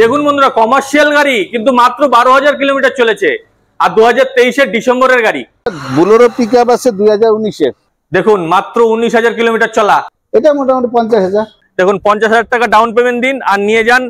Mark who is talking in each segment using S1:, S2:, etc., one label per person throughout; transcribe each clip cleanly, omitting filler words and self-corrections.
S1: দেখুন বন্ধুরা, কমার্শিয়াল গাড়ি কিন্তু মাত্র 12,000 কিলোমিটার চলেছে, আর 2023-এর ডিসেম্বরের গাড়ি।
S2: বুলেরো পিকআপ আছে 2019-এর,
S1: দেখুন মাত্র 19,000 কিলোমিটার চলা।
S2: এটা মোটামুটি 50,000।
S1: দেখুন 50,000 টাকা ডাউন পেমেন্ট দিন আর নিয়ে যান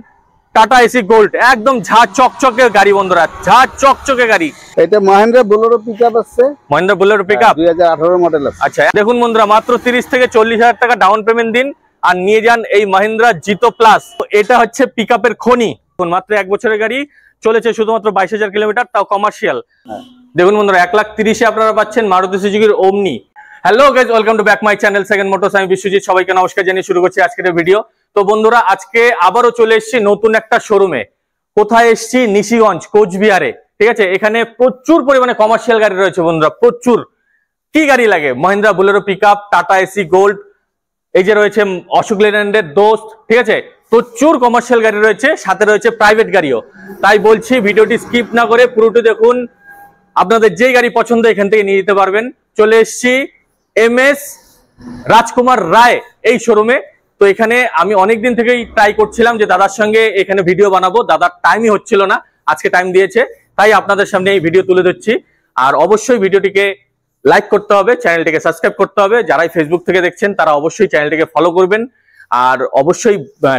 S1: টাটা এসি গোল্ড। একদম ঝাঁ চকচকে গাড়ি বন্ধুরা, ঝাঁ চকচকে গাড়ি।
S2: এটা মহিন্দ্রা বুলেরো পিকআপ আছে,
S1: মহিন্দ্রা বুলেরো পিকআপ
S2: 2018 মডেল আছে।
S1: আচ্ছা দেখুন বন্ধুরা, মাত্র 30 থেকে 40,000 টাকা ডাউন পেমেন্ট দিন আর নিয়ে যান এই মহিন্দ্রা জিতো প্লাস। এটা হচ্ছে পিকআপের খনি। মাত্র 1 বছরের গাড়ি, চলেছে শুধুমাত্র 22,000 কিলোমিটার, তাও কমার্শিয়াল। দেখুন বন্ধুরা, 1,30,000-এ আপনারা পাচ্ছেন মারুতি সুজুকির ওমনি। Hello guys, welcome to back my channel second motors. আমি বিশ্বজিৎ, সবাইকে নমস্কার জানিয়ে শুরু করছি আজকের ভিডিও। তো বন্ধুরা, আজকে আবারও চলে এসেছি নতুন একটা শোরুমে। কোথায় এসেছি? নিশিগঞ্জ, কোচবিহারে। ঠিক আছে, এখানে প্রচুর পরিমাণে কমার্শিয়াল গাড়ি রয়েছে বন্ধুরা, প্রচুর। কি গাড়ি লাগে? Mahindra Bolero pickup, tata AC gold, এই যে রয়েছে অশোক লেল্যান্ডের দোস্ত। ঠিক আছে, প্রচুর কমার্শিয়াল গাড়ি রয়েছে, সাথে রয়েছে প্রাইভেট গাড়িও। তাই বলছি ভিডিওটি স্কিপ না করে পুরোটি দেখুন। আপনাদের যে গাড়ি পছন্দ এখান থেকে নিয়ে যেতে পারবেন। চলে এসেছি MS রাজকুমার রায় এই শোরুমে। তো এখানে আমি অনেকদিন থেকেই ট্রাই করছিলাম যে দাদার সঙ্গে এখানে ভিডিও বানাবো, দাদার টাইমই হচ্ছিল না। আজকে টাইম দিয়েছে, তাই আপনাদের সামনে এই ভিডিও তুলে ধরছি। আর অবশ্যই ভিডিওটিকে লাইক করতে হবে, চ্যানেলটিকে সাবস্ক্রাইব করতে হবে। যারাই ফেসবুক থেকে দেখছেন তারা অবশ্যই চ্যানেলটিকে ফলো করবেন, আর অবশ্যই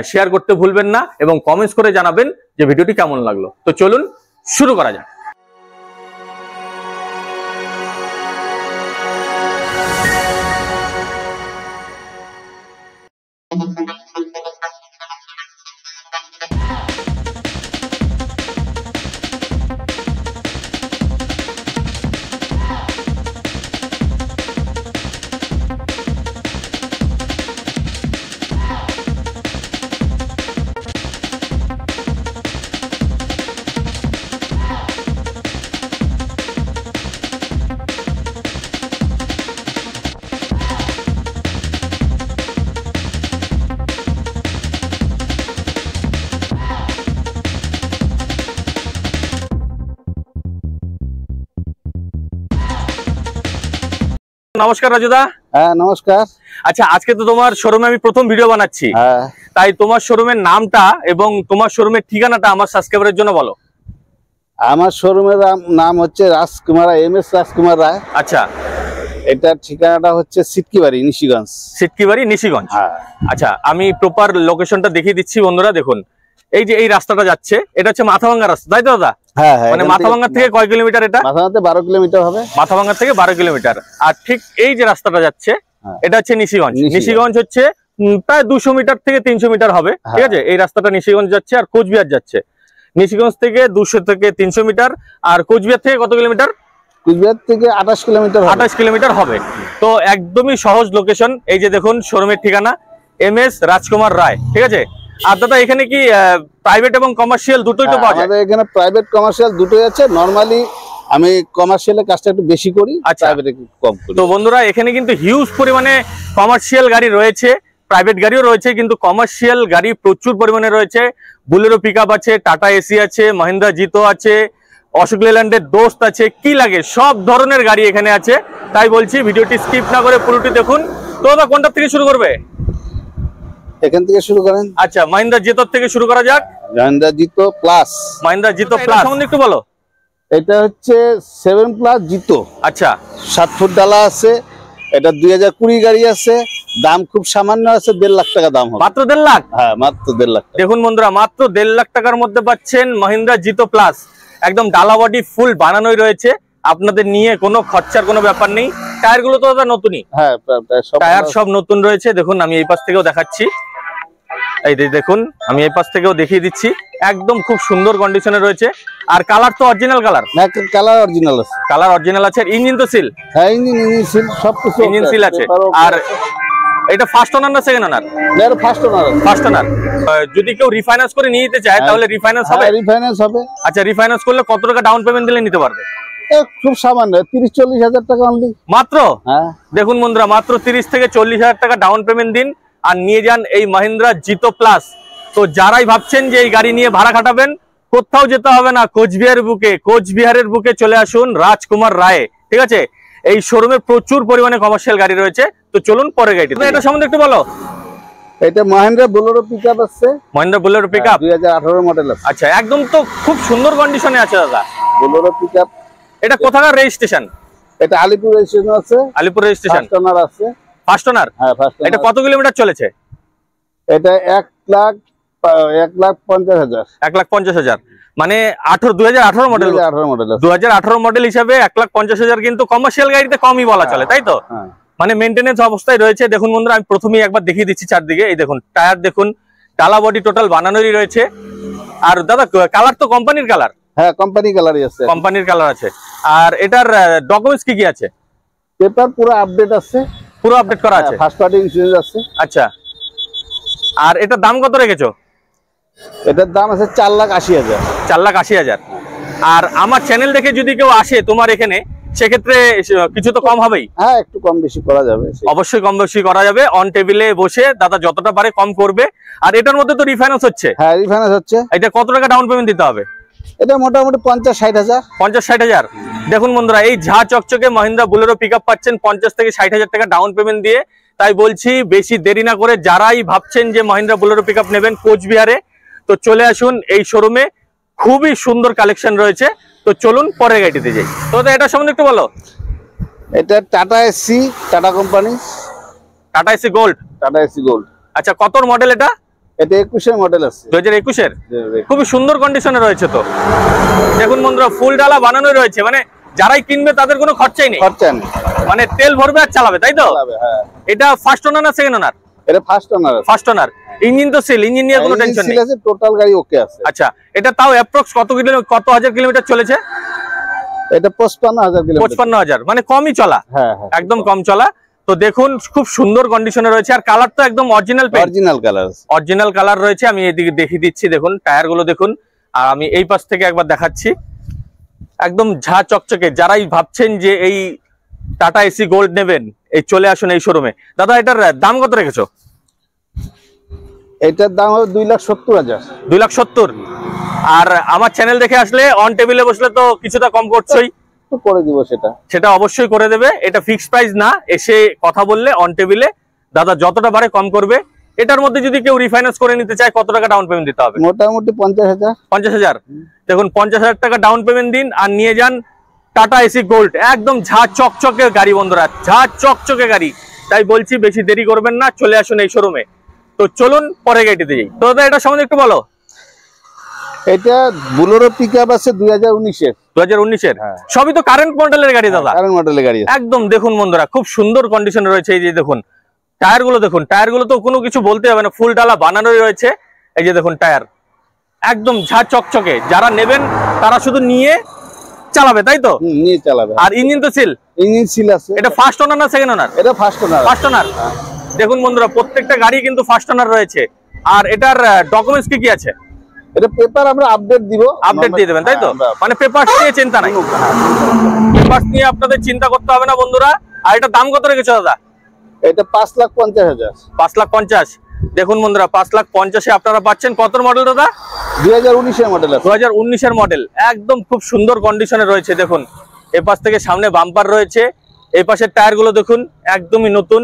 S1: শেয়ার করতে ভুলবেন না, এবং কমেন্টস করে জানাবেন যে ভিডিওটি কেমন লাগলো। তো চলুন শুরু করা যাক। নমস্কার রাজুদা।
S2: হ্যাঁ নমস্কার।
S1: আচ্ছা, আজকে তো তোমার শোরুমে আমি প্রথম ভিডিও বানাচ্ছি, তাই তোমার শোরুমের নামটা এবং তোমার শোরুমের ঠিকানাটা আমার সাবস্ক্রাইবারের জন্য বলো।
S2: আমার শোরুমের নাম হচ্ছে রাজকুমার MS রাজকুমার রায়।
S1: আচ্ছা,
S2: এটার ঠিকানাটা হচ্ছে সিটকিবাড়ি, নিশিগঞ্জ।
S1: সিটকিবাড়ি, নিশিগঞ্জ। আচ্ছা, আমি প্রপার লোকেশনটা দেখিয়ে দিচ্ছি বন্ধুরা। দেখুন, এই যে এই রাস্তাটা যাচ্ছে, এটা হচ্ছে মাথাভাঙ্গা রাস্তা, তাই তো দাদা? হ্যাঁ হ্যাঁ। মানে মাথাভাঙ্গা থেকে কয় কিলোমিটার এটা?
S2: মাথাভাঙ্গা 12 কিলোমিটার হবে।
S1: মাথাভাঙ্গা থেকে 12 কিলোমিটার। আর ঠিক এই যে রাস্তাটা যাচ্ছে, এটা হচ্ছে নিশিগঞ্জ। নিশিগঞ্জ হচ্ছে প্রায় 200 মিটার থেকে 300 মিটার হবে। ঠিক আছে, এই রাস্তাটা নিশিগঞ্জ যাচ্ছে আর কোচবিহার যাচ্ছে। নিশিগঞ্জ থেকে 200 থেকে 300 মিটার, আর কোচবিহার থেকে কত কিলোমিটার?
S2: কোচবিহার থেকে 28 কিলোমিটার।
S1: 28 কিলোমিটার হবে। তো একদমই সহজ লোকেশন। এই যে দেখুন শোরুমের ঠিকানা, MS রাজকুমার রায়। ঠিক আছে। আর দাদা, এখানে কি প্রাইভেট এবং কমার্শিয়াল দুটোই তো পাওয়া যায়?
S2: আমাদের এখানে প্রাইভেট কমার্শিয়াল দুটোই আছে। নরমালি আমি কমার্শিয়ালের কাজটা একটু বেশি করি, প্রাইভেটে কম করি।
S1: তো বন্ধুরা, এখানে কিন্তু হিউজ পরিমাণে কমার্শিয়াল গাড়ি রয়েছে, প্রাইভেট গাড়িও রয়েছে, কিন্তু কমার্শিয়াল গাড়ি প্রচুর পরিমাণে রয়েছে। বুলেরো পিকআপ আছে, টাটা এসি আছে, মহিন্দ্রা জিতো আছে, অশোক লেল্যান্ডের দোস্ত আছে। কি লাগে সব ধরনের গাড়ি এখানে আছে। তাই বলছি ভিডিওটি স্কিপ না করে পুরোটি দেখুন। তো দাদা, কোনটা থেকে শুরু করবে?
S2: এখান থেকে শুরু করেন।
S1: আচ্ছা, মহিন্দ্রা জিতো থেকে শুরু করা যাক।
S2: মহিন্দ্রা জিতো প্লাস।
S1: মহিন্দ্রা জিতো প্লাস সম্বন্ধে একটু বলো।
S2: এটা হচ্ছে 7 প্লাস জিতো।
S1: আচ্ছা,
S2: 7 ফুট ডালা আছে। এটা 2020 গাড়ি আছে। দাম খুব সামান্য আছে, 1.5 লাখ টাকা দাম হবে।
S1: মাত্র 1.5 লাখ?
S2: হ্যাঁ, মাত্র 1.5 লাখ।
S1: দেখুন বন্ধুরা, মাত্র 1.5 লাখ টাকার মধ্যে পাচ্ছেন মহিন্দ্রা জিতো প্লাস। একদম ডালা বডি ফুল বানানোই রয়েছে, আপনাদের নিয়ে কোনো খরচার কোনো ব্যাপার নেই। টায়ার গুলো তো দাদা নতুনই?
S2: হ্যাঁ,
S1: টায়ার সব নতুন রয়েছে। দেখুন, আমি এই পাশ থেকেও দেখাচ্ছি। এই দেখুন, আমি এই পাশ থেকেও দেখিয়ে দিচ্ছি। একদম খুব সুন্দর কন্ডিশনে রয়েছে। আর কালার তো অরিজিনাল কালার?
S2: না, কালার অরিজিনাল আছে।
S1: কালার অরিজিনাল আছে। ইঞ্জিন তো সিল?
S2: হ্যাঁ, ইঞ্জিন সিল, সবকিছু
S1: ইঞ্জিন সিল আছে। আর এটা ফার্স্ট ওনার না সেকেন্ড ওনার?
S2: এর ফার্স্ট ওনার।
S1: First owner. যদি কেউ রিফাইন্যান্স করে নিয়ে যেতে চায় তাহলে রিফাইন্যান্স হবে?
S2: রিফাইন্যান্স হবে।
S1: আচ্ছা, রিফাইন্যান্স করলে কত টাকা ডাউন পেমেন্ট দিলে নিতে পারবে?
S2: খুব সামান্য, 30-40 হাজার টাকা অনলি
S1: মাত্র।
S2: হ্যাঁ,
S1: দেখুন বন্ধুরা, মাত্র 30 থেকে 40 হাজার টাকা ডাউন পেমেন্ট দিন আর নিয়ে যান এই মহিন্দ্রা জিতো প্লাস। তো যারাই ভাবছেন যে এই গাড়ি নিয়ে ভাড়া খাটাবেন, কোথাও যেতে হবে না, কোচবিহারের বুকে চলে আসুন রাজকুমার রায়ে। ঠিক আছে, এই শোরুমে প্রচুর পরিমাণে কমার্শিয়াল গাড়ি রয়েছে। তো চলুন পরের গাড়িটি। এটা সম্বন্ধে একটু বলো।
S2: এটা মহিন্দ্রা বোলেরো পিকআপ আছে।
S1: মহিন্দ্রা বোলেরো পিকআপ
S2: 2018 মডেল আছে।
S1: আচ্ছা, একদম তো খুব সুন্দর কন্ডিশনে আছে দাদা
S2: বোলেরো পিকআপ।
S1: এটা কোথাকার রেজিস্ট্রেশন?
S2: এটা আলিপুর রেজিস্ট্রেশন আছে।
S1: আলিপুর রেজিস্ট্রেশন।
S2: ফার্স্ট ওনার আছে।
S1: First owner?
S2: হ্যাঁ, ফার্স্ট ওনার।
S1: এটা কত কিলোমিটার চলেছে?
S2: এটা 1,50,000।
S1: 1,50,000 মানে 2018 মডেল। 2018 মডেল হিসাবে 1,50,000 কিন্তু কমার্শিয়াল গাড়িতে কমই বলা চলে, তাই তো? মানে মেইনটেনেন্স অবস্থায় রয়েছে। দেখুন বন্ধুরা, আমি প্রথমেই একবার দেখিয়ে দিচ্ছি চারদিকে। এই দেখুন টায়ার দেখুন, টালা বডি টোটাল বানানোরই রয়েছে। আর দাদা কালার তো কোম্পানির কালার?
S2: হ্যাঁ, কোম্পানি কালারই আছে।
S1: কোম্পানির কালার আছে। আর এটার ডকুমেন্টস কি কি আছে?
S2: পেপার পুরো আপডেট আছে।
S1: পুরো আপডেট করা আছে।
S2: ফার্স্ট পার্টি ইন্স্যুরেন্স আছে।
S1: আচ্ছা, আর এটার দাম কত রেখেছো?
S2: এটার দাম আছে 4,80,000।
S1: 4,80,000। আর আমার চ্যানেল দেখে যদি কেউ আসে তোমার এখানে, সেক্ষেত্রে কিছু তো কম হবেই?
S2: হ্যাঁ, একটু কম বেশি করা যাবে।
S1: অবশ্যই কম বেশি করা যাবে। অন টেবিলে বসে দাদা যতটা পারে কম করবে। আর এটার মধ্যে তো রিফাইন্যান্স হচ্ছে?
S2: হ্যাঁ, রিফাইন্যান্স হচ্ছে।
S1: এটা কত টাকা ডাউন পেমেন্ট দিতে হবে?
S2: এটা মোটামুটি 50-60,000।
S1: 50-60,000। দেখুন বন্ধুরা, এই ঝা চকচকে মহিন্দ্রা বোলেরো পিকআপ পাচ্ছেন 50 থেকে 60,000 টাকা ডাউন পেমেন্ট দিয়ে। তাই বলছি বেশি দেরি না করে যারাই ভাবছেন যে মহিন্দ্রা বোলেরো পিকআপ নেবেন কোচবিহারে, তো চলে আসুন এই শোরুমে। খুবই সুন্দর কালেকশন রয়েছে। তো চলুন পরের গাড়িতে যাই। তো এটা সম্বন্ধে একটু বলো।
S2: এটা tata AC, tata company.
S1: Tata AC gold.
S2: Tata AC gold.
S1: আচ্ছা, কত মডেল এটা?
S2: এটা 21 মডেল আছে।
S1: 2021-এর? খুবই সুন্দর কন্ডিশনে রয়েছে। তো দেখুন বন্ধুরা, ফুল ডালা বানানো রয়েছে। মানে যারাই কিনবে তাদের কোনো খরচাই নেই।
S2: খরচা নেই,
S1: মানে তেল ভরবে আর চালাবে, তাই তো?
S2: হ্যাঁ।
S1: এটা ফার্স্ট ওনার না সেকেন্ড ওনার?
S2: এটা first owner.
S1: First owner. Engine তো সিল, ইঞ্জিন নিয়ে কোনো টেনশন নেই।
S2: টোটাল গাড়ি ওকে আছে।
S1: আচ্ছা, এটা তাও অ্যাপ্রক্স কত হাজার কিলোমিটার চলেছে?
S2: এটা 55,000 কিলোমিটার।
S1: 55,000 মানে কমই চলা।
S2: হ্যাঁ,
S1: একদম কম চলা। তো দেখুন খুব সুন্দর কন্ডিশনে রয়েছে। আর কালার তো একদম অরিজিনাল পেইন্ট। অরিজিনাল কালার রয়েছে। আমি এদিকে দেখিয়ে দিচ্ছি, দেখুন টায়ার গুলো দেখুন। আর আমি এই পাশ থেকে একবার দেখাচ্ছি। একদম ঝা চকচকে। যারাই ভাবছেন যে এই টাটা এসি গোল্ড নেবেন, এই চলে আসুন এই শোরুমে। দাদা এটার দাম কত রেখেছো?
S2: এটার দাম হবে 2,70,000।
S1: 2,70,000। আর আমার চ্যানেল দেখে আসলে অন টেবিলে বসলে তো কিছুটা কম করছোই।
S2: করে দিব, সেটা
S1: অবশ্যই করে দেবে। এটা ফিক্সড প্রাইস না, এসে কথা বললে অন টেবিলে দাদা যতটা পারে কম করবে। এটার মধ্যে যদি কেউ রিফাইন্যান্স করে নিতে চায় কত টাকা ডাউন পেমেন্ট দিতে হবে?
S2: মোটামুটি 50,000।
S1: 50,000। দেখুন 50,000 টাকা ডাউন পেমেন্ট দিন আর নিয়ে যান টাটা এসি গোল্ড। একদম ঝা চকচকে গাড়ি বন্ধুরা, ঝা চকচকে গাড়ি। তাই বলছি বেশি দেরি করবেন না, চলে আসুন এই শোরুমে। তো চলুন পরে গাড়িতে যাই। তো দাদা এটা সম্বন্ধে একটু বলো।
S2: এটা বোলেরো পিকআপ আছে 2019-এর।
S1: 2019-এর? সবই তো কারেন্ট মডেলের গাড়ি দাদা।
S2: কারেন্ট মডেলের গাড়ি
S1: একদম। দেখুন বন্ধুরা, খুব সুন্দর কন্ডিশনে রয়েছে। এই যে দেখুন টায়ার গুলো দেখুন, টায়ার গুলো তো কোনো কিছু বলতে হবে না, ফুল ডালা বানানোই রয়েছে। এই যে দেখুন টায়ার একদম ঝা চকচকে। যারা নেবেন তারা শুধু নিয়ে চালাবে, তাই তো?
S2: নিয়ে চালাবে।
S1: আর ইঞ্জিন তো সিল?
S2: ইঞ্জিন সিল আছে।
S1: এটা ফার্স্ট ওনার না সেকেন্ড ওনার?
S2: এটা ফার্স্ট ওনার।
S1: First owner. দেখুন বন্ধুরা, প্রত্যেকটা গাড়ি কিন্তু ফার্স্ট ওনার রয়েছে। আর এটার ডকুমেন্টস কি কি আছে?
S2: এটা পেপার আমরা আপডেট দিব।
S1: আপডেট দিয়ে দেবেন, তাই তো? মানে পেপারস নিয়ে চিন্তা নাই। পেপারস নিয়ে আপনাদের চিন্তা করতে হবে না বন্ধুরা। আর এটা দাম কত রেখেছো দাদা?
S2: এটা 5,50,000।
S1: 5,50,000। দেখুন বন্ধুরা, 5,50,000-এ আপনারা পাচ্ছেন কত মডেল দাদা?
S2: 2019-এর মডেল আছে।
S1: 2019-এর মডেল। একদম খুব সুন্দর কন্ডিশনে রয়েছে। দেখুন এপাশ থেকে সামনে বাম্পার রয়েছে। এই পাশের টায়ার গুলো দেখুন একদমই নতুন।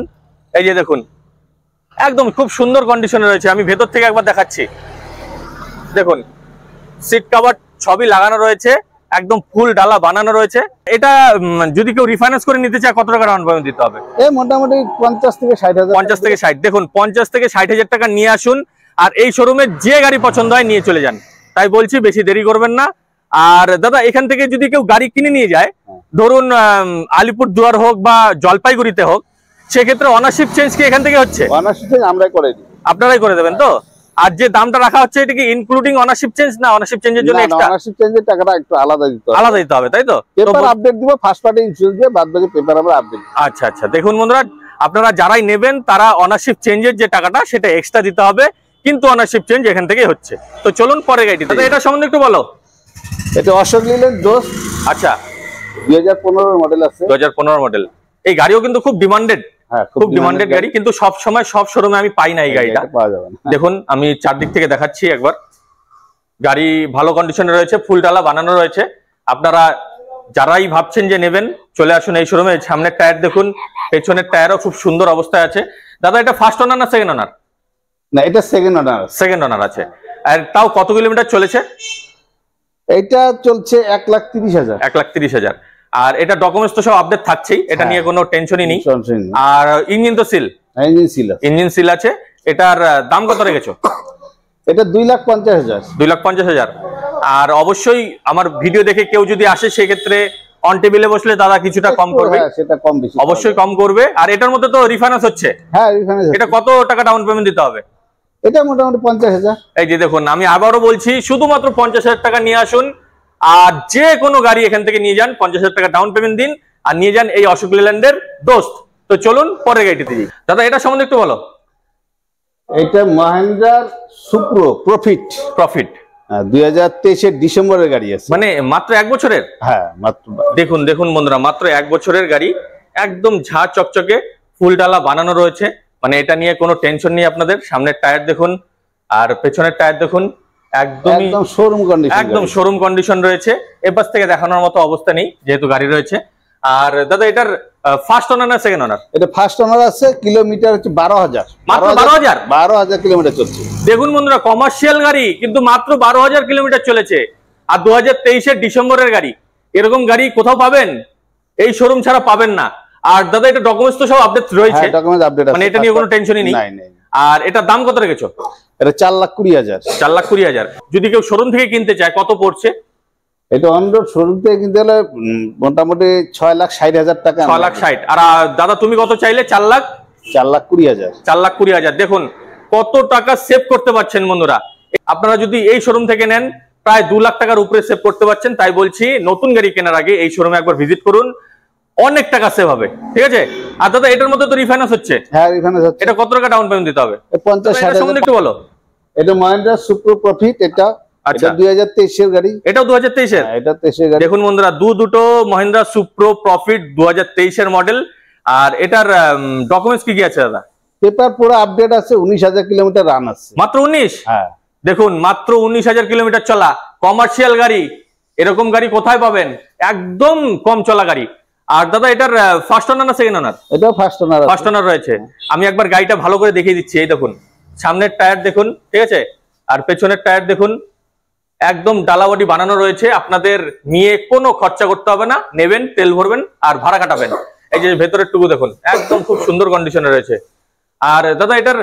S1: এই যে দেখুন একদম খুব সুন্দর কন্ডিশনে রয়েছে। আমি ভেতর থেকে একবার দেখাচ্ছি। দেখুন সিট কভার সবই লাগানো রয়েছে, একদম ফুল ডালা বানানো রয়েছে। এটা যদি কেউ রিফাইন্যান্স করে নিতে চায় কত টাকা ডাউন পেমেন্ট দিতে হবে?
S2: মোটামুটি 50 থেকে 60,000।
S1: 50 থেকে 60। দেখুন 50 থেকে 60,000 টাকা নিয়ে আসুন। আর এই শোরুমে যে গাড়ি পছন্দ হয় নিয়ে চলে যান। তাই বলছি বেশি দেরি করবেন না। আর দাদা এখান থেকে যদি কেউ গাড়ি কিনে নিয়ে যায়, ধরুন আলিপুরদুয়ার হোক বা জলপাইগুড়িতে হোক, সেক্ষেত্রে অনারশিপ চেঞ্জ কি এখান থেকে হচ্ছে?
S2: অনারশিপ চেঞ্জ আমরাই করে দিই।
S1: আপনারাই করে দেবেন তো? আর যে দামটা রাখা হচ্ছে এটা কি ইনক্লুডিং অনারশিপ চেঞ্জ না অনারশিপ চেঞ্জের জন্য এক্সট্রা?
S2: অনারশিপ চেঞ্জের টাকাটা একটু আলাদা দিতে হবে।
S1: আলাদা দিতে হবে, তাই তো?
S2: পেপার আপডেট দিব, ফার্স্ট পার্টি ইন্স্যুরেন্স দিয়ে বাদ বাকি পেপার আমরা আপডেট।
S1: আচ্ছা আচ্ছা। দেখুন বন্ধুরা, আপনারা যারাই নেবেন তারা অনারশিপ চেঞ্জের যে টাকাটা সেটা এক্সট্রা দিতে হবে, কিন্তু অনারশিপ চেঞ্জ এখান থেকেই হচ্ছে। তো চলুন পরে গাড়িতে। দাদা এটা সম্বন্ধে একটু বলো।
S2: এটা অশোক লীলের দোষ।
S1: আচ্ছা,
S2: 2015 মডেল আছে।
S1: 2015 মডেল। এই গাড়িও কিন্তু খুব ডিমান্ডেড।
S2: হ্যাঁ,
S1: খুব ডিমান্ডেড গাড়ি, কিন্তু সব সময় সব শোরুমে আমি পাই না এই গাড়িটা।
S2: পাওয়া যাবে না।
S1: দেখুন আমি চারদিক থেকে দেখাচ্ছি একবার। গাড়ি ভালো কন্ডিশনে রয়েছে, ফুল ডালা বানানো রয়েছে। আপনারা যারাই ভাবছেন যে নেবেন চলে আসুন এই শোরুমে। সামনের টায়ার দেখুন, পেছনের টায়ারও খুব সুন্দর অবস্থায় আছে। দাদা এটা ফার্স্ট ওনার না সেকেন্ড ওনার?
S2: না, এটা সেকেন্ড ওনার।
S1: সেকেন্ড ওনার আছে। আর তাও কত কিলোমিটার চলেছে?
S2: এটা চলছে 1,30,000।
S1: 1,30,000। আর এটা ডকুমেন্টস তো সব আপডেট থাকছেই, এটা নিয়ে কোনো টেনশনই নেই। আর ইঞ্জিন তো সিল? ইঞ্জিন সিল আছে। এটার দাম কত রেখেছো?
S2: এটা 2,50,000।
S1: 2,50,000। আর অবশ্যই আমার ভিডিও দেখে কেউ যদি আসে সেক্ষেত্রে অন টেবিলে বসলে দাদা কিছুটা কম করবে।
S2: সেটা কম বেশি
S1: অবশ্যই কম করবে। আর এটার মধ্যে তো রিফাইন্যান্স হচ্ছে?
S2: হ্যাঁ, রিফাইন্যান্স।
S1: এটা কত টাকা ডাউন পেমেন্ট দিতে হবে?
S2: এটা মোটামুটি 50,000। এই
S1: যে দেখুন, আমি আবারও বলছি, শুধুমাত্র 50,000 টাকা নিয়ে আসুন আর যে কোনো গাড়ি এখান থেকে নিয়ে যান। 50,000 টাকা ডাউন পেমেন্ট দিন আর নিয়ে যান এই অশোক লেল্যান্ডের দোস্ত। তো চলুন পরের গাড়িটিতে যাই। দাদা এটা সম্বন্ধে একটু বলো।
S2: এটা মহিন্দ্রা সুপ্রো প্রফিট। 2023 ডিসেম্বরের গাড়ি আছে।
S1: মানে মাত্র 1 বছরের?
S2: হ্যাঁ, মাত্র।
S1: দেখুন দেখুন বন্ধুরা, মাত্র 1 বছরের গাড়ি, একদম ঝাঁ চকচকে, ফুল ডালা বানানো রয়েছে। মানে এটা নিয়ে কোনো টেনশন নেই আপনাদের। সামনের টায়ার দেখুন আর পেছনের টায়ার দেখুন, একদম
S2: শোরুম কন্ডিশন।
S1: একদম শোরুম কন্ডিশন রয়েছে। এপাশ থেকে দেখানোর মতো অবস্থা নেই যেহেতু গাড়ি রয়েছে। আর দাদা এটার ফার্স্ট ওনার না সেকেন্ড ওনার?
S2: এটা ফার্স্ট ওনার আছে। কিলোমিটার হচ্ছে 12,000।
S1: মাত্র 12,000?
S2: 12,000 কিলোমিটার চলছে।
S1: দেখুন বন্ধুরা, কমার্শিয়াল গাড়ি কিন্তু মাত্র 12,000 কিলোমিটার চলেছে। আর 2023 ডিসেম্বরের গাড়ি। এরকম গাড়ি কোথাও পাবেন? এই শোরুম ছাড়া পাবেন না। আর দাদা এটা ডকুমেন্টস তো সব আপডেট রয়েছে?
S2: ডকুমেন্টস আপডেট আছে,
S1: মানে এটা নিয়ে কোনো টেনশনই নেই। আর এটা দাম কত রেখেছো?
S2: এটা 4,20,000।
S1: 4,20,000। যদি কেউ শোরুম থেকে কিনতে চায় কত পড়ছে?
S2: এটা অন রোড শোরুম থেকে কিনতে হলে মোটামুটি 6,60,000 টাকা।
S1: 6,60,000। আর দাদা তুমি কত চাইলে?
S2: 4,20,000।
S1: 4,20,000। দেখুন কত টাকা সেভ করতে পারছেন বন্ধুরা। আপনারা যদি এই শোরুম থেকে নেন প্রায় 2 লাখ টাকার উপরে সেভ করতে পারছেন। তাই বলছি নতুন গাড়ি কেনার আগে এই শোরুমে একবার ভিজিট করুন, অনেক টাকা সেভ হবে। ঠিক আছে। আর দাদা এটার মধ্যে তো রিফাইন্যান্স হচ্ছে?
S2: হ্যাঁ, রিফাইন্যান্স হচ্ছে।
S1: এটা কত টাকা ডাউন পেমেন্ট দিতে হবে?
S2: 50,000
S1: একটু বলো।
S2: এটা মহিন্দ্রা সুপ্রো প্রফিট। এটা 2023 এর গাড়ি।
S1: এটাও 2023 এর?
S2: এটা 23 এর গাড়ি।
S1: দেখুন বন্ধুরা, দুটো মহিন্দ্রা সুপ্রো প্রফিট 2023 এর মডেল। আর এটার ডকুমেন্টস কি কি আছে দাদা?
S2: পেপার পুরো আপডেট আছে। 19,000 কিলোমিটার রান আছে।
S1: মাত্র 19?
S2: হ্যাঁ।
S1: দেখুন মাত্র 19,000 কিলোমিটার চলা কমার্শিয়াল গাড়ি। এরকম গাড়ি কোথায় পাবেন? একদম কম চলা গাড়ি। আর দাদা এটার ফার্স্ট ওনার না সেকেন্ড ওনার?
S2: এটাও ফার্স্ট ওনার।
S1: ফার্স্ট ওনার রয়েছে। আমি একবার গাড়িটা ভালো করে দেখিয়ে দিচ্ছি। এই দেখুন সামনের টায়ার দেখুন, ঠিক আছে। আর পেছনের টায়ার দেখুন, একদম ডালা বডি বানানো রয়েছে। আপনাদের নিয়ে কোনো খরচা করতে হবে না। নেবেন, তেল ভরবেন আর ভাড়া কাটাবেন। এই যে ভেতরের টুকু দেখুন, একদম খুব সুন্দর কন্ডিশনে রয়েছে। আর দাদা এটার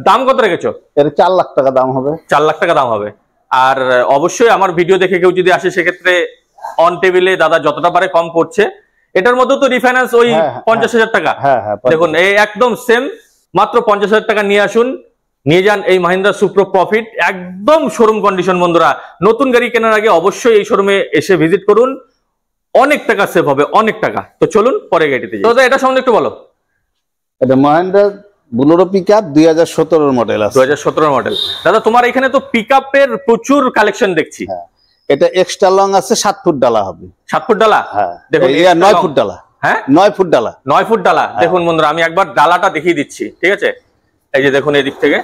S1: দাম কত রেখেছো?
S2: এর 4 লাখ টাকা দাম হবে।
S1: 4 লাখ টাকা দাম হবে। আর অবশ্যই আমার ভিডিও দেখে কেউ যদি আসে সেক্ষেত্রে অন টেবিলে দাদা যতটা পারে কম করছে। এটার মধ্যে তো রিফাইন্যান্স ওই 50,000 টাকা। দেখুন এই একদম সেম, মাত্র 50,000 টাকা নিয়ে আসুন, নিয়ে যান এই মহিন্দ্রা সুপ্রো প্রফিট। একদম শোরুম কন্ডিশন বন্ধুরা। নতুন গাড়ি কেনার আগে অবশ্যই এই শোরুমে এসে ভিজিট করুন, অনেক টাকা সেভ হবে, অনেক টাকা। তো চলুন পরে গাড়িতে যাই। দাদা এটা সম্বন্ধে একটু বলো।
S2: এটা মহিন্দ্রা বুলেরো পিকআপ 2017 মডেল আছে।
S1: 2017 মডেল। দাদা তোমার এখানে তো পিকআপের প্রচুর কালেকশন দেখছি।
S2: এটা এক্সট্রা লং আছে, 7 ফুট ডালা হবে।
S1: 7 ফুট ডালা?
S2: হ্যাঁ।
S1: দেখুন
S2: 9 ফুট ডালা।
S1: হ্যাঁ,
S2: 9 ফুট ডালা।
S1: 9 ফুট ডালা। দেখুন বন্ধুরা, আমি একবার ডালাটা দেখিয়ে দিচ্ছি, ঠিক আছে। এই যে দেখুন এদিক থেকে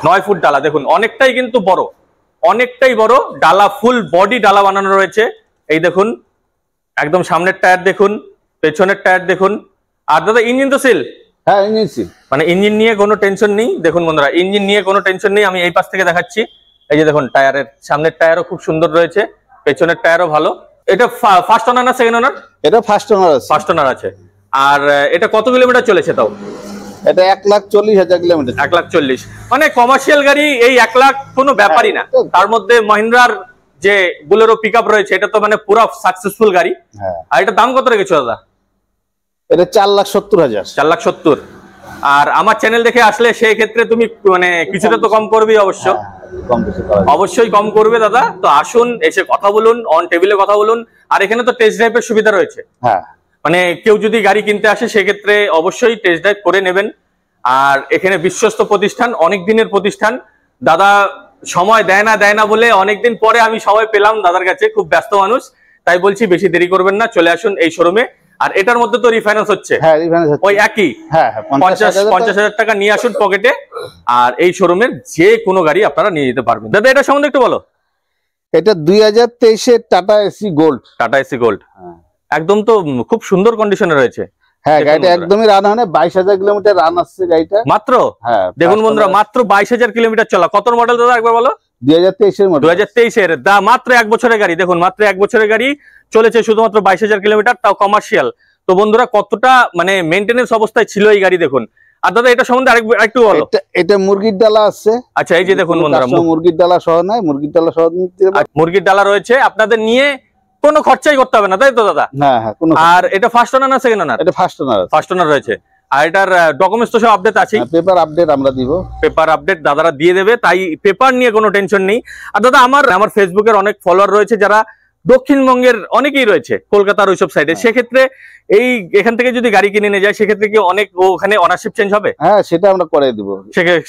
S1: 9 ফুট ডালা। দেখুন অনেকটাই কিন্তু বড়, অনেকটাই বড় ডালা। ফুল বডি ডালা বানানো রয়েছে। এই দেখুন একদম সামনের টায়ার দেখুন, পেছনের টায়ার দেখুন। আর দাদা ইঞ্জিন তো সিল?
S2: হ্যাঁ, ইঞ্জিন সিল।
S1: মানে ইঞ্জিন নিয়ে কোনো টেনশন নেই। দেখুন বন্ধুরা, ইঞ্জিন নিয়ে কোনো টেনশন নেই। আমি এই পাশ থেকে দেখাচ্ছি। এই যে দেখুন টায়ারের সামনের টায়ারও খুব সুন্দর রয়েছে, পেছনের টায়ারও ভালো। এটা ফার্স্ট ওনার না সেকেন্ড ওনার?
S2: এটা ফার্স্ট ওনার আছে।
S1: ফার্স্ট ওনার আছে। আর এটা কত কিলোমিটার চলেছে তাও?
S2: এটা 1,40,000 কিলোমিটার।
S1: 1,40,000। মানে কমার্শিয়াল গাড়ি এই 1 লাখ কোনো ব্যাপারই না। তার মধ্যে মহিন্দ্রার যে বুলেরো পিকআপ রয়েছে এটা তো মানে পুরো সাকসেসফুল গাড়ি। আর এটা দাম কত রেখেছো দাদা?
S2: এটা 4,70,000।
S1: 4,70,000। আর আমার চ্যানেল দেখে আসলে সেই ক্ষেত্রে তুমি মানে কিছুটা তো কম করবেই অবশ্য। অবশ্যই কম করবে দাদা। তো আসুন, এসে কথা বলুন, অন টেবিলে কথা বলুন। আর এখানে তো টেস্ট ড্রাইভের সুবিধা রয়েছে। মানে কেউ যদি গাড়ি কিনতে আসে সেক্ষেত্রে অবশ্যই টেস্ট ড্রাইভ করে নেবেন। আর এখানে বিশ্বস্ত প্রতিষ্ঠান, অনেক দিনের প্রতিষ্ঠান। দাদা সময় দেয় না বলে অনেকদিন পরে আমি সময় পেলাম দাদার কাছে, খুব ব্যস্ত মানুষ। তাই বলছি বেশি দেরি করবেন না, চলে আসুন এই শোরুমে। আর এটার মধ্যে তো রিফাইন্যান্স হচ্ছে?
S2: হ্যাঁ, রিফাইন্যান্স হচ্ছে।
S1: ওই একই
S2: 50,000
S1: টাকা নিয়ে আসুন পকেটে। আর এই শোরুমের যে কোনো গাড়ি আপনারা নিয়ে যেতে পারবেন। দাদা এটা সম্বন্ধে একটু বলো।
S2: এটা 2023 এর tata AC gold.
S1: Tata AC gold একদম তো খুব সুন্দর কন্ডিশনে রয়েছে।
S2: হ্যাঁ, গাড়িটা একদমই রান হয় না, 22,000 কিলোমিটার রান আসছে গাড়িটা
S1: মাত্র।
S2: হ্যাঁ,
S1: দেখুন বন্ধুরা, মাত্র 22,000 কিলোমিটার চলা। কত মডেল দাদা একবার বলো?
S2: 2023 এর মডেল।
S1: 2023 এর মাত্র 1 বছরের গাড়ি। দেখুন মাত্র 1 বছরের গাড়ি চলেছে শুধুমাত্র 22,000 কিলোমিটার, তাও কমার্শিয়াল। তো বন্ধুরা কতটা মানে মেইনটেনেন্স অবস্থায় ছিল এই গাড়ি দেখুন। আর দাদা এটা সম্বন্ধে আরেকটু বলো।
S2: এটা মুরগির ডালা আছে।
S1: আচ্ছা, এই যে দেখুন বন্ধুরা,
S2: মুরগির ডালা সহ নাই, মুরগির ডালা সহ নিতে পারবেন।
S1: মুরগির ডালা রয়েছে, আপনাদের নিয়ে কোনো খরচাই করতে হবে না, তাই তো দাদা?
S2: হ্যাঁ হ্যাঁ, কোনো।
S1: আর এটা ফার্স্ট ওনার না সেকেন্ড ওনার?
S2: এটা ফার্স্ট ওনার।
S1: ফার্স্ট ওনার রয়েছে। আর এটার ডকুমেন্টস তো সব আপডেট আছে।
S2: পেপার আপডেট আমরা দিব।
S1: পেপার আপডেট দাদারা দিয়ে দেবে, তাই পেপার নিয়ে কোনো টেনশন নেই। আর দাদা আমার ফেসবুকের অনেক ফলোয়ার রয়েছে যারা দক্ষিণবঙ্গের অনেকেই রয়েছে, কলকাতার ওইসব সাইডে। সেক্ষেত্রে এখান থেকে যদি গাড়ি কিনে নিয়ে যায় সেক্ষেত্রে কি অনেক ওখানে অনারশিপ চেঞ্জ হবে?
S2: হ্যাঁ, সেটা আমরা করে দিব,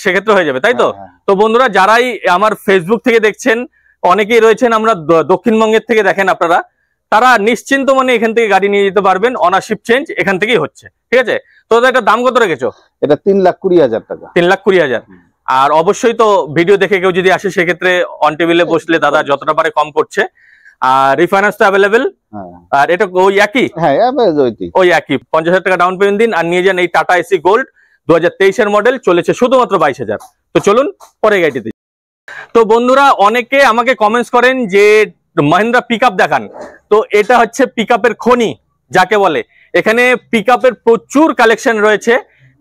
S1: সেক্ষেত্রে হয়ে যাবে, তাই তো?
S2: হ্যাঁ।
S1: তো বন্ধুরা যারাই আমার ফেসবুক থেকে দেখছেন, অনেকেই রয়েছেন আমরা দক্ষিণবঙ্গের থেকে দেখেন আপনারা, তারা নিশ্চিন্ত মানে এখান থেকে গাড়ি নিয়ে যেতে পারবেন, অনারশিপ চেঞ্জ এখান থেকেই হচ্ছে, ঠিক আছে? তো এটা দাম কত রেখেছো?
S2: এটা 3,20,000 টাকা।
S1: 3,20,000। আর অবশ্যই তো ভিডিও দেখে কেউ যদি আসে সেক্ষেত্রে অন টেবিলে বসলে দাদা যতটা পারে কম করছে। আর রিফাইন্যান্স তো অ্যাভেলেবেল। আর এটা ওই একই?
S2: হ্যাঁ,
S1: ওই একই। 50,000 টাকা ডাউন পেমেন্ট দিন আর নিয়ে যান এই টাটা এসি গোল্ড 2023 এর মডেল, চলেছে শুধুমাত্র 22,000। তো চলুন পরে গাড়িতে। তো বন্ধুরা অনেকে আমাকে কমেন্টস করেন যে মহিন্দ্রা পিকআপ দেখান। তো এটা হচ্ছে পিকআপের খনি যাকে বলে। এখানে পিকআপের প্রচুর কালেকশন রয়েছে।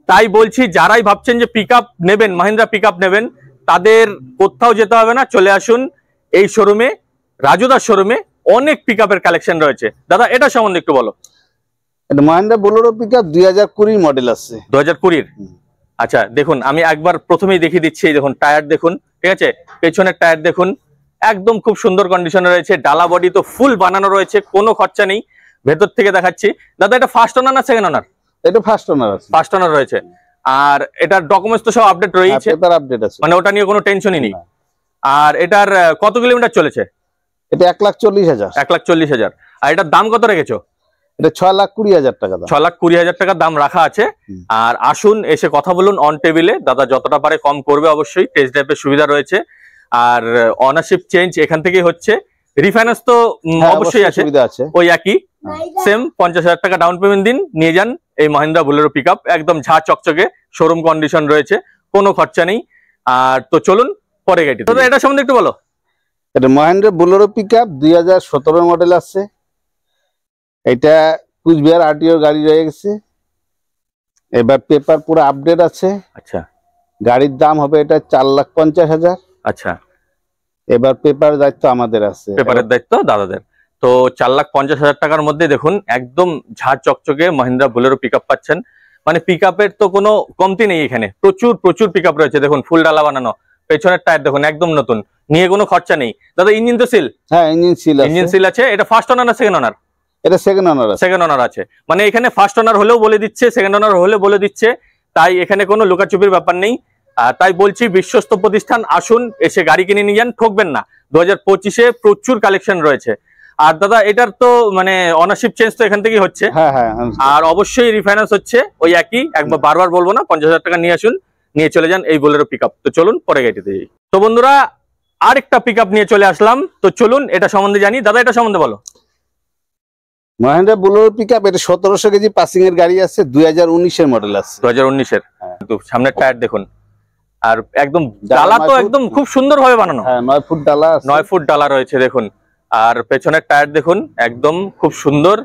S1: তাই বলছি যারাই ভাবছেন যে পিকআপ নেবেন, মহিন্দ্রা পিকআপ নেবেন, তাদের কোথাও যেতে হবে না, চলে আসুন এই শোরুমে, রাজুদার শোরুমে। অনেক পিকআপের কালেকশন রয়েছে। দাদা এটা সম্বন্ধে একটু বলো।
S2: এটা মহিন্দ্রা বোলেরো পিকআপ 2020 মডেল আছে।
S1: 2020? আচ্ছা দেখুন, আমি একবার প্রথমেই দেখিয়ে দিচ্ছি। দেখুন টায়ার দেখুন, ঠিক আছে? পেছনের টায়ার দেখুন, একদম খুব সুন্দর কন্ডিশনে রয়েছে। ডালা বডি তো ফুল বানানো রয়েছে, কোনো খরচা নেই। ভেতর থেকে দেখাচ্ছি। দাদা এটা ফার্স্ট ওনার না সেকেন্ড ওনার?
S2: এটা ফার্স্ট ওনার আছে।
S1: ফার্স্ট ওনার রয়েছে। আর এটার ডকুমেন্টস তো সব আপডেট রয়েছে,
S2: পেপার আপডেট আছে,
S1: মানে ওটা নিয়ে কোনো টেনশনই নেই। আর এটার কত কিলোমিটার চলেছে?
S2: এটা 1,40,000।
S1: 1,40,000। আর এটার দাম কত রেখেছো?
S2: এটা 6,20,000 টাকা দাম।
S1: 6,20,000 টাকার দাম রাখা আছে। আর আসুন এসে কথা বলুন অন টেবিলে, দাদা যতটা পারে কম করবে অবশ্যই। টেস্ট ড্রাইভের সুবিধা রয়েছে। আর অনারশিপ চেঞ্জ এখান থেকেই হচ্ছে। রিফাইন্যান্স তো অবশ্যই আছে, ওই একই সেম। 50,000 টাকা ডাউন পেমেন্ট দিন, নিয়ে যান এই মহিন্দ্রা বোলেরো পিকআপ। একদম ঝা চকচকে শোরুম কন্ডিশন রয়েছে, কোনো খরচা নেই। আর তো চলুন পরে গাড়ি। দাদা এটা সম্বন্ধে একটু বলো।
S2: এটা মহিন্দ্রা বোলেরো পিকআপ 2017 মডেল আছে। এটা কুচবিহার আরটিও গাড়ি রয়ে গেছে। এবার পেপার পুরো আপডেট আছে।
S1: আচ্ছা,
S2: গাড়ির দাম হবে এটা 4,50,000।
S1: আচ্ছা,
S2: এবার পেপার দায়িত্ব আমাদের আছে,
S1: পেপারের দায়িত্ব দাদাদের। তো 4,50,000 টাকার মধ্যে দেখুন একদম ঝাড় চকচকে মহিন্দ্রা বোলেরো পিকআপ পাচ্ছেন। মানে পিকআপের তো কোনো কমতি নেই এখানে, প্রচুর পিকআপ রয়েছে। দেখুন ফুল ডালা বানানো, পেছনের টায়ার দেখুন একদম নতুন, নিয়ে কোনো খরচা নেই। দাদা ইঞ্জিন তো সিল?
S2: হ্যাঁ, ইঞ্জিন সিল
S1: আছে। এটা ফার্স্ট ওনার না সেকেন্ড ওনার?
S2: এটা সেকেন্ড ওনার আছে।
S1: সেকেন্ড ওনার আছে, মানে এখানে ফার্স্ট ওনার হলেও বলে দিচ্ছে, সেকেন্ড ওনার হলেও বলে দিচ্ছে। তাই এখানে কোনো লুকাচুপির ব্যাপার নেই। তাই বলছি বিশ্বস্ত প্রতিষ্ঠান, আসুন এসে গাড়ি কিনে নিয়ে যান, ঠকবেন না। 2025-এ প্রচুর কালেকশন রয়েছে। আর দাদা এটার তো মানে অনারশিপ চেঞ্জ তো এখান থেকেই হচ্ছে। আর অবশ্যই রিফাইন্যান্স হচ্ছে ওই একই। একবার বারবার বলবো না, 50,000 টাকা নিয়ে আসুন, নিয়ে চলে যান এই বোলেরো পিকআপ। তো চলুন পরে গাড়িতে যাই। তো বন্ধুরা আরেকটা পিকআপ নিয়ে চলে আসলাম। তো চলুন এটা সম্বন্ধে জানি। দাদা এটা সম্বন্ধে বলো।
S2: মহিন্দ্রা বোলেরো পিকআপ, এটা 1700 কেজি পাসিং এর গাড়ি আছে। 2019 এর মডেল আছে।
S1: 2019 এর। তো সামনের টায়ার দেখুন, আর একদম ডালা তো একদম খুব সুন্দর ভাবে বানানো।
S2: হ্যাঁ, 9 ফুট ডালা আছে।
S1: 9 ফুট ডালা রয়েছে দেখুন। আর পেছনের টায়ার দেখুন একদম খুব সুন্দর,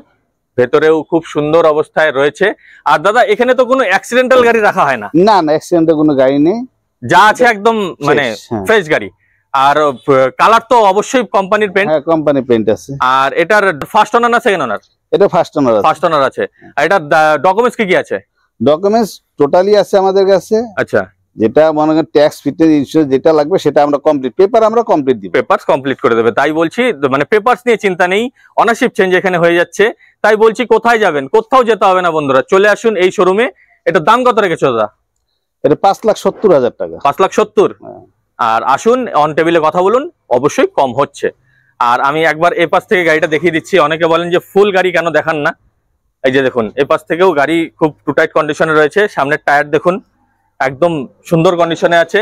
S1: ভেতরেও খুব সুন্দর অবস্থায় রয়েছে। আর দাদা এখানে তো কোনো অ্যাক্সিডেন্টাল গাড়ি রাখা হয় না?
S2: না, অ্যাক্সিডেন্টাল কোনো গাড়ি নেই,
S1: যা আছে একদম মানে ফ্রেশ গাড়ি। আর কালার তো অবশ্যই কোম্পানির পেইন্ট?
S2: হ্যাঁ, কোম্পানি পেইন্ট আছে।
S1: আর এটার ফার্স্ট ওনার না সেকেন্ড ওনার?
S2: এটা ফার্স্ট ওনার আছে।
S1: ফার্স্ট ওনার আছে। আর এটার ডকুমেন্টস কি আছে?
S2: ডকুমেন্টস টোটালি আছে আমাদের কাছে।
S1: আচ্ছা,
S2: যেটা মনে করেন ট্যাক্স, ফিটনেস, ইন্স্যুরেন্স যেটা লাগবে সেটা আমরা কমপ্লিট, পেপার আমরা কমপ্লিট দিব।
S1: পেপারস কমপ্লিট করে দেবে। তাই বলছি মানে পেপারস নিয়ে চিন্তা নেই, অনারশিপ চেঞ্জ এখানে হয়ে যাচ্ছে। তাই বলছি কোথায় যাবেন, কোথাও যেতে হবে না বন্ধুরা, চলে আসুন এই শোরুমে। এটার দাম কত রেখেছো দাদা?
S2: এটা 5,70,000 টাকা।
S1: 5,70,000। আর আসুন অন টেবিলে কথা বলুন, অবশ্যই কম হচ্ছে। আর আমি একবার এ পাশ থেকে গাড়িটা দেখিয়ে দিচ্ছি। অনেকে বলেন যে ফুল গাড়ি কেন দেখান না। এই যে দেখুন এ পাশ থেকেও গাড়ি খুব টু টাইট কন্ডিশনে রয়েছে। সামনের টায়ার দেখুন একদম সুন্দর কন্ডিশনে আছে,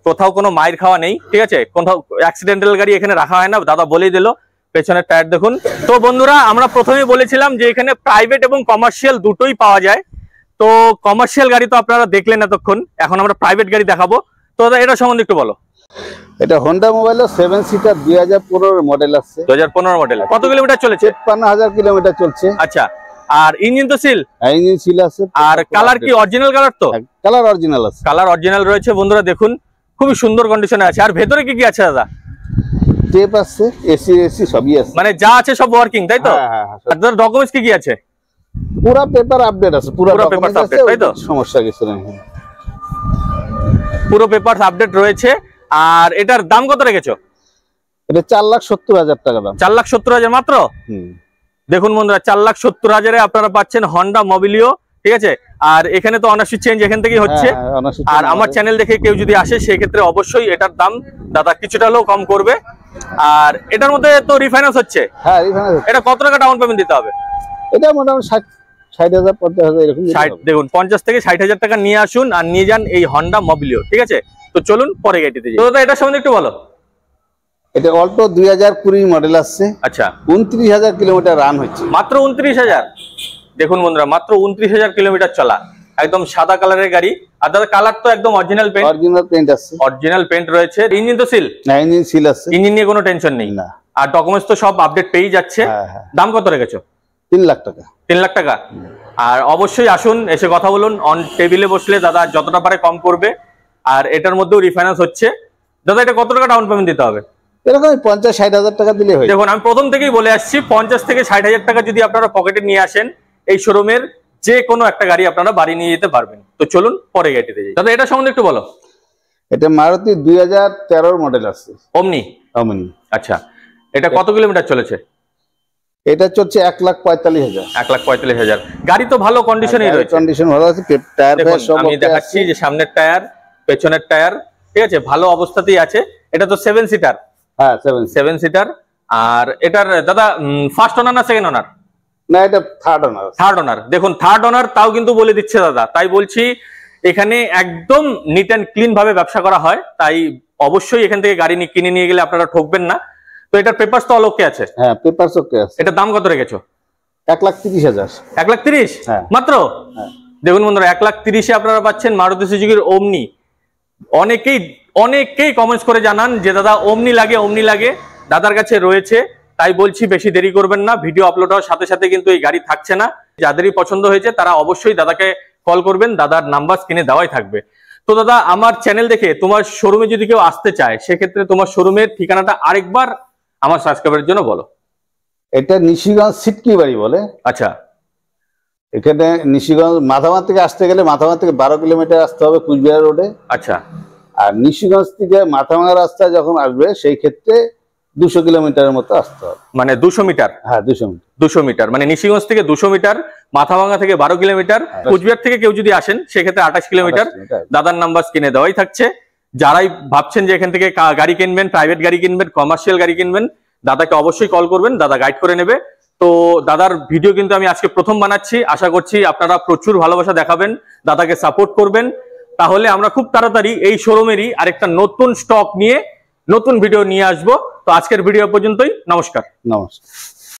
S1: কোথাও কোনো মাইর খাওয়া নেই, ঠিক আছে? কোথাও অ্যাক্সিডেন্টাল গাড়ি এখানে রাখা হয় না, দাদা বলেই দিল। পেছনের টায়ার দেখুন। তো বন্ধুরা আমরা প্রথমেই বলেছিলাম যে এখানে প্রাইভেট এবং কমার্শিয়াল দুটোই পাওয়া যায়। তো কমার্শিয়াল গাড়ি তো আপনারা দেখলেন এতক্ষণ, এখন আমরা প্রাইভেট গাড়ি দেখাবো। তো দাদা এটা সম্বন্ধে একটু বলো।
S2: এটা হোন্ডা মোবাইলের 7 সিটার 2015 মডেল আছে।
S1: 2015 মডেল। কত কিলোমিটার চলেছে?
S2: 53,000 কিলোমিটার চলছে।
S1: আচ্ছা, আর ইঞ্জিন তো সিল?
S2: ইঞ্জিন সিল আছে।
S1: আর কালার কি অরিজিনাল কালার? তো
S2: কালার অরিজিনাল আছে।
S1: কালার অরিজিনাল রয়েছে বন্ধুরা, দেখুন খুবই সুন্দর কন্ডিশনে আছে। আর ভেতরে কি কি আছে দাদা?
S2: টেপ আছে, এসি সবই আছে,
S1: মানে যা আছে সব ওয়ার্কিং, তাই তো? আর দাদা ডকুমেন্টস কি কি আছে?
S2: পুরো পেপার আপডেট আছে, পুরো
S1: পেপার আপডেট, তাই তো?
S2: সমস্যা কিছু নেই,
S1: পুরো পেপার আপডেট রয়েছে। আর এটার দাম কত রেখেছো?
S2: এটা 4,70,000 টাকা দাম।
S1: 4,70,000 মাত্র? দেখুন বন্ধুরা, 4,70,000-এ আপনারা পাচ্ছেন হন্ডা মোবিলিও, ঠিক আছে। আর এখানে তো অনারশিপ চেঞ্জ এখান থেকেই হচ্ছে। আর আমার চ্যানেল দেখে কেউ যদি আসে সেক্ষেত্রে অবশ্যই এটার দাম দাদা কিছুটা হলেও কম করবে। আর এটার মধ্যে তো রিফাইন্যান্স হচ্ছে।
S2: হ্যাঁ, রিফাইন্যান্স।
S1: এটা কত টাকা ডাউন পেমেন্ট দিতে হবে?
S2: এটা মোটামুটি 60,000 50,000 এরকম।
S1: 60, দেখুন 50 থেকে 60,000 টাকা নিয়ে আসুন আর নিয়ে যান এই হন্ডা মোবিলিও, ঠিক আছে। তো চলুন পরে গাড়িতে যাই। তো দাদা এটা সম্বন্ধে একটু বলো।
S2: এটা অল্টো 2020 মডেল আসছে।
S1: আচ্ছা,
S2: 29,000 কিলোমিটার রান হচ্ছে।
S1: মাত্র 29,000? দেখুন বন্ধুরা, মাত্র 29,000 কিলোমিটার চলা, একদম সাদা কালারের গাড়ি। আর দাদা কালার তো একদম অরিজিনাল পেইন্ট?
S2: অরিজিনাল পেইন্ট আছে,
S1: অরিজিনাল পেইন্ট রয়েছে। ইঞ্জিন তো সিল?
S2: না, ইঞ্জিন সিল আছে।
S1: ইঞ্জিন নিয়ে কোনো টেনশন নেই
S2: না।
S1: আর ডকুমেন্টস তো সব আপডেট পেয়ে যাচ্ছে। দাম কত রেখেছো?
S2: 3 লাখ টাকা।
S1: 3 লাখ টাকা। আর অবশ্যই আসুন, এসে কথা বলুন। অন টেবিলে বসলে দাদা যতটা পারে কম করবে। আর এটার মধ্যেও রিফাইন্যান্স হচ্ছে। দাদা এটা কত টাকা ডাউন পেমেন্ট দিতে হবে?
S2: এরকম 50-60,000 টাকা দিলে হয়।
S1: দেখুন আমি প্রথম থেকেই বলে আসছি, 50 থেকে 60,000 টাকা যদি আপনারা পকেটে নিয়ে আসেন, এই শোরুমের যে কোনো একটা গাড়ি আপনারা বাড়ি নিয়ে যেতে পারবেন। তো চলুন পরে গাড়িতে যাই। দাদা এটা সম্বন্ধে একটু বলো।
S2: এটা মারুতি 2013 মডেল আছে,
S1: ওমনি।
S2: ওমনি।
S1: আচ্ছা, এটা কত কিলোমিটার চলেছে?
S2: এটা চলছে 1,45,000।
S1: 1,45,000। গাড়ি তো ভালো কন্ডিশনেই রয়েছে।
S2: কন্ডিশন ভালো আছে, টায়ার সব
S1: আমি দেখাচ্ছি যে সামনের টায়ার, পেছনের টায়ার, ঠিক আছে, ভালো অবস্থাতেই আছে। এটা তো 7 সিটার?
S2: হ্যাঁ,
S1: 7 সিটার। আর এটার দাদা ফার্স্ট ওনার না সেকেন্ড ওনার?
S2: না, এটা থার্ড ওনার।
S1: থার্ড ওনার। দেখুন থার্ড ওনার, তাও কিন্তু বলে দিচ্ছে দাদা। তাই বলছি এখানে একদম নিট অ্যান্ড ক্লিন ভাবে ব্যবসা করা হয়। তাই অবশ্যই এখান থেকে গাড়ি কিনে নিয়ে গেলে আপনারা ঠকবেন না। তো এটার পেপারস তো অল ওকে আছে?
S2: হ্যাঁ, পেপারস ওকে আছে।
S1: এটার দাম কত রেখেছো?
S2: 1,30,000।
S1: 1,30,000 মাত্র? দেখুন বন্ধুরা, 1,30,000-এ আপনারা পাচ্ছেন মারুতি সুজুকির ওমনি। অনেকেই কমেন্টস করে জানান যে দাদা ওমনি লাগে, ওমনি লাগে। দাদার কাছে রয়েছে। তাই বলছি বেশি দেরি করবেন না, ভিডিও আপলোড হওয়ার সাথে সাথে কিন্তু এই গাড়ি থাকছে না। যাদেরই পছন্দ হয়েছে তারা অবশ্যই দাদাকে কল করবেন, দাদার নাম্বার স্ক্রিনে দেওয়াই থাকবে। তো দাদা আমার চ্যানেল দেখে তোমার শোরুমে যদি কেউ আসতে চায়, সেক্ষেত্রে তোমার শোরুমের ঠিকানাটা আরেকবার আমার সাবস্ক্রাইবারের জন্য বলো।
S2: এটা নিশিগঞ্জ সিটকি বাড়ি বলে।
S1: আচ্ছা,
S2: এখানে নিশিগঞ্জ মাথামার থেকে আসতে গেলে মাথামার থেকে 12 কিলোমিটার আসতে হবে কুচবিহার রোডে।
S1: আচ্ছা।
S2: আর নিশিগঞ্জ থেকে মাথাভাঙা রাস্তা যখন আসবে সেই ক্ষেত্রে 200 কিলোমিটারের মতো আসতে হবে।
S1: মানে 200 মিটার?
S2: হ্যাঁ, 200 মিটার।
S1: 200 মিটার মানে নিশিগঞ্জ থেকে 200 মিটার, মাথাভাঙা থেকে 12 কিলোমিটার, কুচবিহার থেকে কেউ যদি আসেন সেক্ষেত্রে 28 কিলোমিটার। দাদার নাম্বার স্ক্রিনে দেওয়াই থাকছে। যারাই ভাবছেন যে এখান থেকে গাড়ি কিনবেন, প্রাইভেট গাড়ি কিনবেন, কমার্শিয়াল গাড়ি কিনবেন, দাদাকে অবশ্যই কল করবেন, দাদা গাইড করে নেবে। তো দাদার ভিডিও কিন্তু আমি আজকে প্রথম বানাচ্ছি। আশা করছি আপনারা প্রচুর ভালোবাসা দেখাবেন, দাদাকে সাপোর্ট করবেন। তাহলে আমরা খুব তাড়াতাড়ি এই শোরুমেরই আরেকটা নতুন স্টক নিয়ে নতুন ভিডিও নিয়ে আসবো। তো আজকের ভিডিও পর্যন্তই। নমস্কার।
S2: নমস্কার।